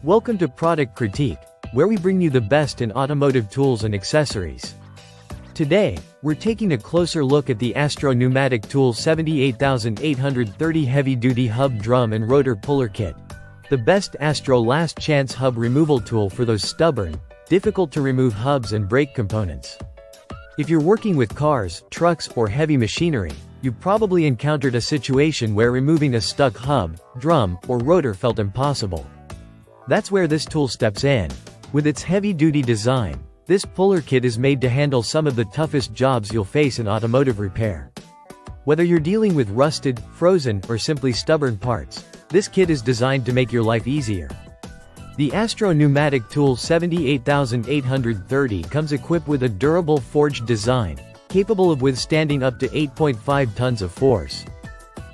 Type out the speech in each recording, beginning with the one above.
Welcome to Product Critique, where we bring you the best in automotive tools and accessories. Today, we're taking a closer look at the Astro Pneumatic Tool 78830 Heavy-Duty Hub Drum and Rotor Puller Kit. The best Astro Last Chance Hub Removal Tool for those stubborn, difficult-to-remove hubs and brake components. If you're working with cars, trucks, or heavy machinery, you've probably encountered a situation where removing a stuck hub, drum, or rotor felt impossible. That's where this tool steps in. With its heavy-duty design, this puller kit is made to handle some of the toughest jobs you'll face in automotive repair. Whether you're dealing with rusted, frozen, or simply stubborn parts, this kit is designed to make your life easier. The Astro Pneumatic Tool 78830 comes equipped with a durable forged design, capable of withstanding up to 8.5 tons of force.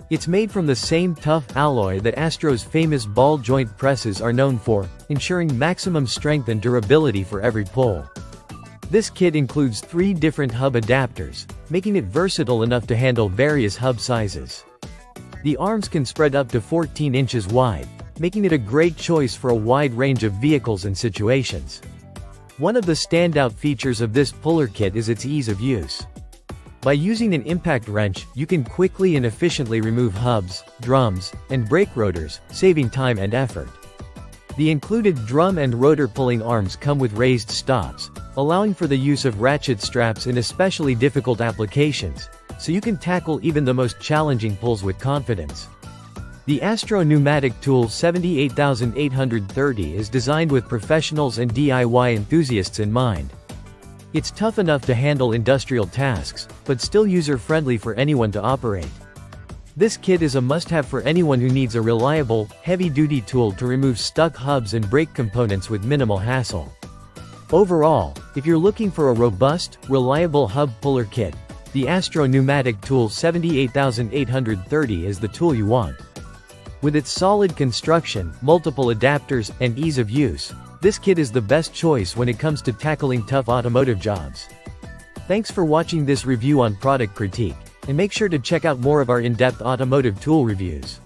It's made from the same tough alloy that Astro's famous ball joint presses are known for, ensuring maximum strength and durability for every pull. This kit includes 3 different hub adapters, making it versatile enough to handle various hub sizes. The arms can spread up to 14 inches wide, making it a great choice for a wide range of vehicles and situations. One of the standout features of this puller kit is its ease of use. By using an impact wrench, you can quickly and efficiently remove hubs, drums, and brake rotors, saving time and effort. The included drum and rotor pulling arms come with raised stops, allowing for the use of ratchet straps in especially difficult applications, so you can tackle even the most challenging pulls with confidence. The Astro Pneumatic Tool 78830 is designed with professionals and DIY enthusiasts in mind. It's tough enough to handle industrial tasks, but still user-friendly for anyone to operate. This kit is a must-have for anyone who needs a reliable, heavy-duty tool to remove stuck hubs and brake components with minimal hassle. Overall, if you're looking for a robust, reliable hub puller kit, the Astro Pneumatic Tool 78830 is the tool you want. With its solid construction, multiple adapters, and ease of use, this kit is the best choice when it comes to tackling tough automotive jobs. Thanks for watching this review on Product Critique, and make sure to check out more of our in-depth automotive tool reviews.